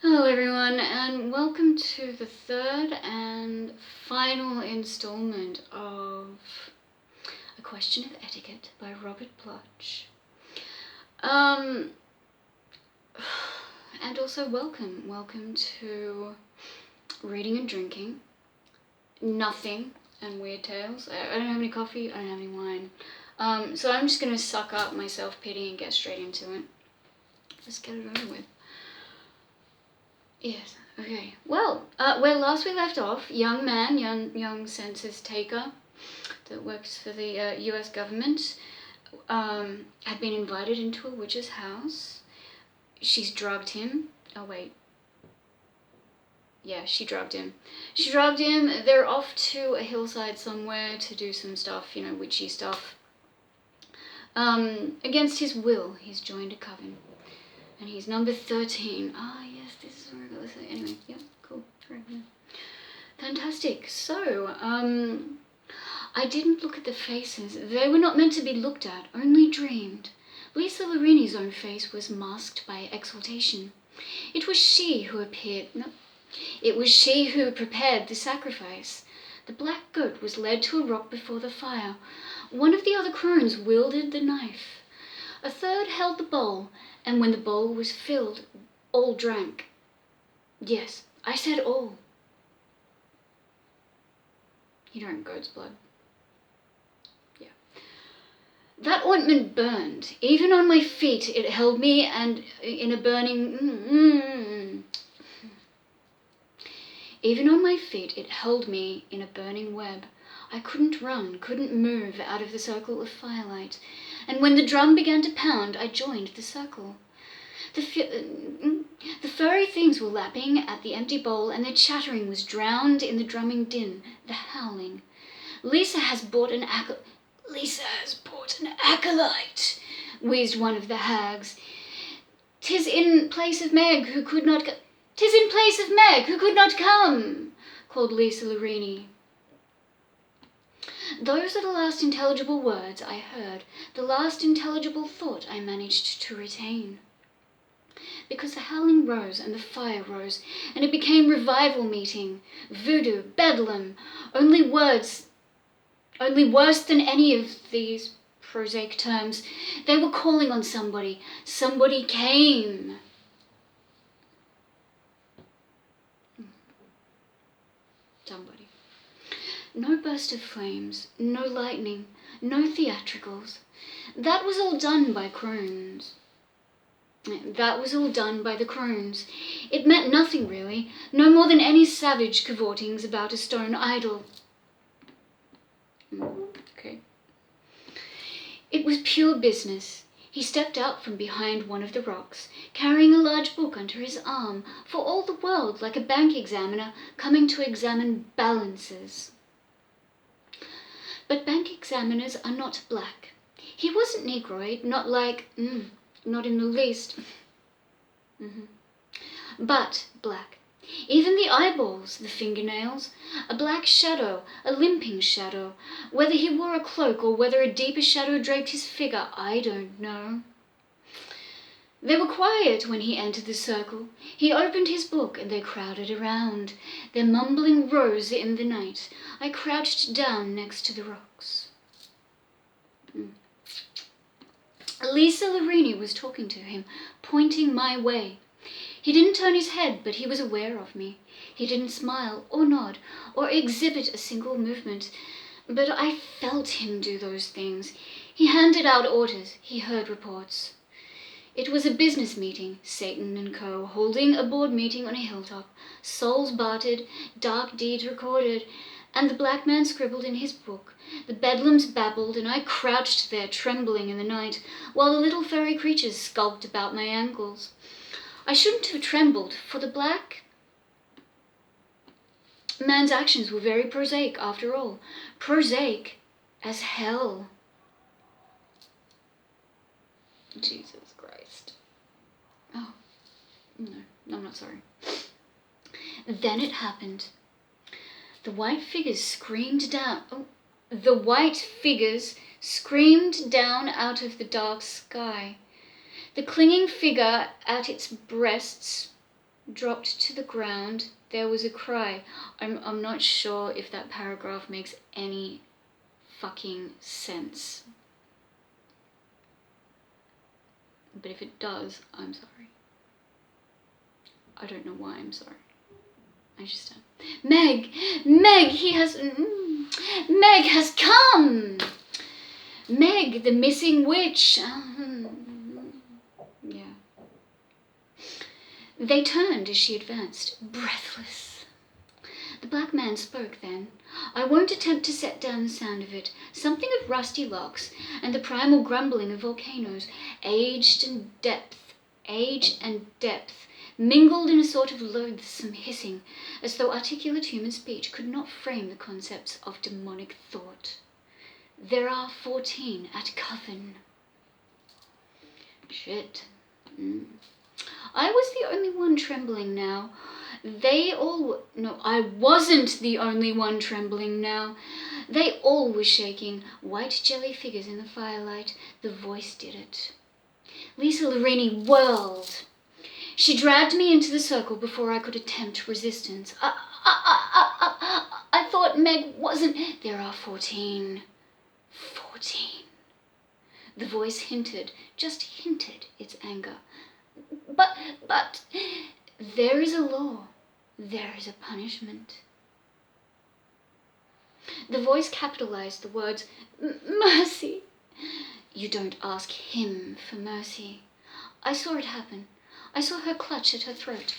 Hello everyone, and welcome to the third and final installment of A Question of Etiquette by Robert Bloch. And also welcome to Reading and Drinking, Nothing, and Weird Tales. I don't have any coffee, I don't have any wine. So I'm just gonna suck up my self-pity and get straight into it. Just get it over with. Yes, okay. Well, where last we left off, young census taker that works for the US government had been invited into a witch's house. She's drugged him. Oh, wait. Yeah, she drugged him. They're off to a hillside somewhere to do some stuff, witchy stuff. Against his will, he's joined a coven. And he's number 13. Ah, yes, this is where I got this. Anyway, yeah, cool. Great. Yeah. Fantastic. So, I didn't look at the faces. They were not meant to be looked at, only dreamed. Lisa Lorini's own face was masked by exultation. It was she who prepared the sacrifice. The black goat was led to a rock before the fire. One of the other crones wielded the knife. A third held the bowl, and when the bowl was filled, all drank. Yes, I said all. He drank goat's blood. Yeah. That ointment burned. Even on my feet it held me, and in a burning... Even on my feet it held me in a burning web. I couldn't run, couldn't move out of the circle of firelight. And when the drum began to pound, I joined the circle. The furry things were lapping at the empty bowl, and their chattering was drowned in the drumming din, the howling. Lisa has bought an acolyte, wheezed one of the hags. "'Tis in place of Meg who could not come," called Lisa Lorini. Those are the last intelligible words I heard, the last intelligible thought I managed to retain. Because the howling rose and the fire rose, and it became revival meeting, voodoo, bedlam, only worse than any of these prosaic terms. They were calling on somebody. Somebody came. Somebody. No burst of flames, no lightning, no theatricals. That was all done by crones. That was all done by the crones. It meant nothing, really, no more than any savage cavortings about a stone idol. Okay. It was pure business. He stepped out from behind one of the rocks, carrying a large book under his arm, for all the world like a bank examiner coming to examine balances. But bank examiners are not black. He wasn't Negroid, not like, not in the least. But black. Even the eyeballs, the fingernails, a black shadow, a limping shadow. Whether he wore a cloak or whether a deeper shadow draped his figure, I don't know. They were quiet when he entered the circle. He opened his book and they crowded around. Their mumbling rose in the night. I crouched down next to the rocks. Lisa Lorini was talking to him, pointing my way. He didn't turn his head, but he was aware of me. He didn't smile or nod or exhibit a single movement, but I felt him do those things. He handed out orders. He heard reports. It was a business meeting, Satan and Co., holding a board meeting on a hilltop, souls bartered, dark deeds recorded, and the black man scribbled in his book. The bedlams babbled, and I crouched there trembling in the night, while the little furry creatures skulked about my ankles. I shouldn't have trembled, for the black man's actions were very prosaic after all. Prosaic as hell. Jesus Christ. Oh, no, I'm not sorry. Then it happened. The white figures screamed down out of the dark sky. The clinging figure at its breasts dropped to the ground. There was a cry. I'm not sure if that paragraph makes any fucking sense. But if it does, I'm sorry. I don't know why I'm sorry. I just am. Meg, Meg has come! Meg, the missing witch. Yeah. They turned as she advanced, breathless. The black man spoke then. I won't attempt to set down the sound of it. Something of rusty locks and the primal grumbling of volcanoes, age and depth, mingled in a sort of loathsome hissing, as though articulate human speech could not frame the concepts of demonic thought. There are 14 at Coven. Shit. I was the only one trembling now. I wasn't the only one trembling now. They all were shaking, white jelly figures in the firelight. The voice did it. Lisa Larini whirled. She dragged me into the circle before I could attempt resistance. I thought Meg wasn't... There are 14. 14. The voice hinted, just hinted, its anger. But, there is a law. There is a punishment. The voice capitalized the words, mercy. You don't ask him for mercy. I saw it happen. I saw her clutch at her throat.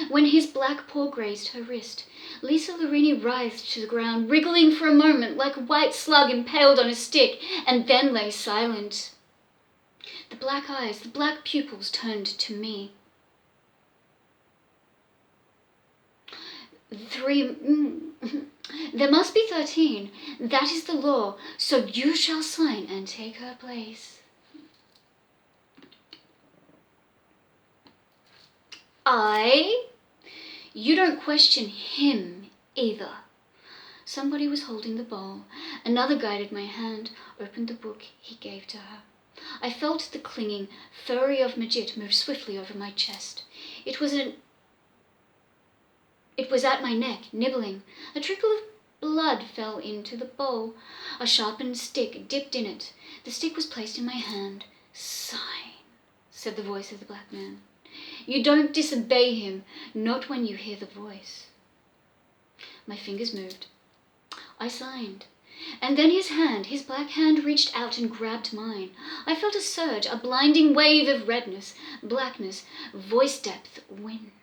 When his black paw grazed her wrist, Lisa Larini writhed to the ground, wriggling for a moment like a white slug impaled on a stick, and then lay silent. The black eyes, the black pupils turned to me. There must be 13. That is the law, so you shall sign and take her place. You don't question him either. Somebody was holding the bowl. Another guided my hand, opened the book he gave to her. I felt the clinging fury of Majit move swiftly over my chest. It was at my neck, nibbling. A trickle of blood fell into the bowl. A sharpened stick dipped in it. The stick was placed in my hand. Sign, said the voice of the black man. You don't disobey him, not when you hear the voice. My fingers moved. I signed. And then his black hand reached out and grabbed mine. I felt a surge, a blinding wave of redness, blackness, voice depth, wind.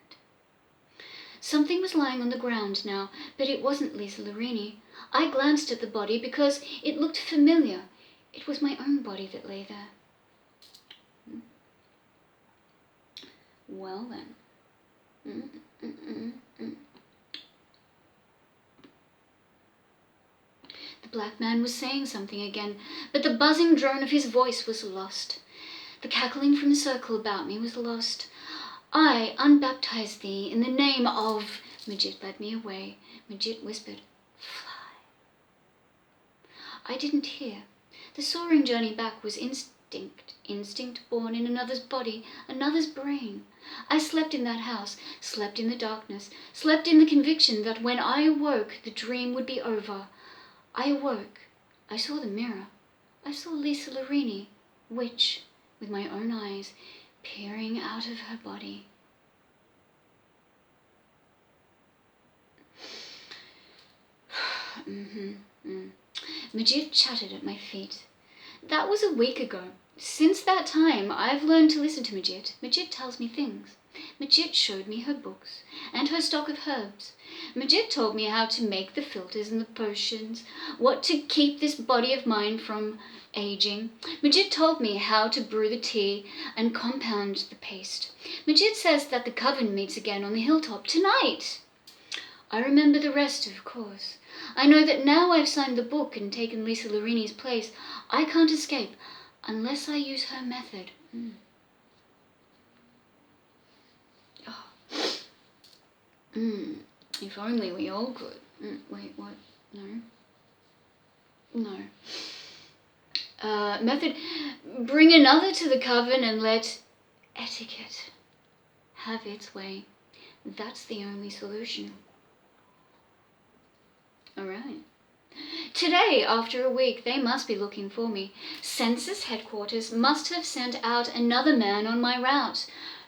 Something was lying on the ground now, but it wasn't Lisa Larini. I glanced at the body because it looked familiar. It was my own body that lay there. Well then. The black man was saying something again, but the buzzing drone of his voice was lost. The cackling from the circle about me was lost. I unbaptize thee in the name of... Majit led me away. Majit whispered, fly. I didn't hear. The soaring journey back was instinct born in another's body, another's brain. I slept in that house, slept in the darkness, slept in the conviction that when I awoke, the dream would be over. I awoke. I saw the mirror. I saw Lisa Larini, witch, with my own eyes, peering out of her body. Majid chattered at my feet. That was a week ago. Since that time, I've learned to listen to Majid. Majid tells me things. Majid showed me her books and her stock of herbs. Majid told me how to make the filters and the potions, what to keep this body of mine from aging. Majid told me how to brew the tea and compound the paste. Majid says that the coven meets again on the hilltop tonight. I remember the rest, of course. I know that now I've signed the book and taken Lisa Larini's place, I can't escape unless I use her method. If only we all could. Wait, what? No. No. Method, bring another to the coven and let etiquette have its way. That's the only solution. All right. Today, after a week, they must be looking for me. Census headquarters must have sent out another man on my route.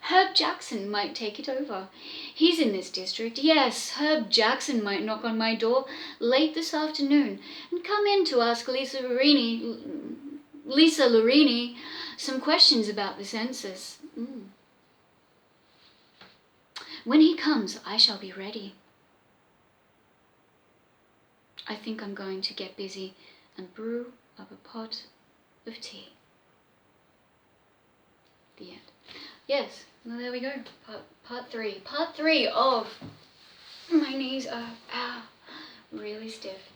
Herb Jackson might take it over. He's in this district. Yes, Herb Jackson might knock on my door late this afternoon and come in to ask Lisa Larini some questions about the census. When he comes, I shall be ready. I think I'm going to get busy and brew up a pot of tea. The end. Yes, well, there we go. Part three. Part 3 of my knees are really stiff.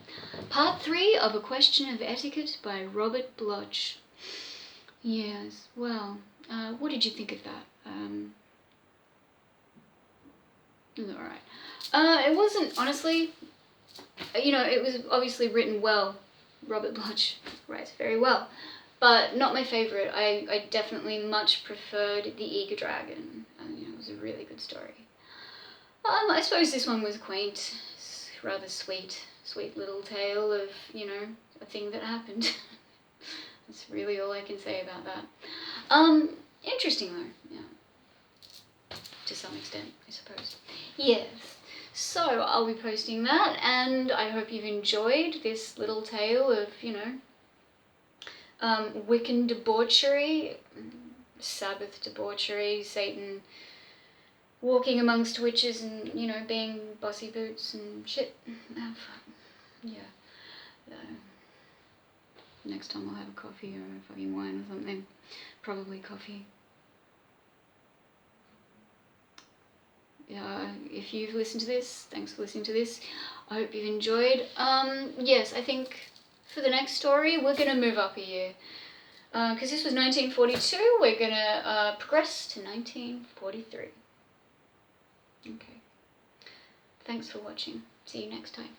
Part 3 of A Question of Etiquette by Robert Bloch. Yes, well, what did you think of that? Alright. It wasn't, honestly, it was obviously written well. Robert Bloch writes very well. But not my favourite. I definitely much preferred The Eager Dragon. It was a really good story. I suppose this one was quaint, rather sweet little tale of, a thing that happened. That's really all I can say about that. Interesting though, yeah. To some extent, I suppose. Yes. So I'll be posting that, and I hope you've enjoyed this little tale of, Wiccan debauchery, Sabbath debauchery, Satan walking amongst witches and, being bossy boots and shit. Yeah. Next time I'll have a coffee or a fucking wine or something. Probably coffee. Yeah, if you've listened to this, thanks for listening to this. I hope you've enjoyed. Yes, I think for the next story, we're going to move up a year. Because this was 1942, we're going to progress to 1943. Okay. Thanks for watching. See you next time.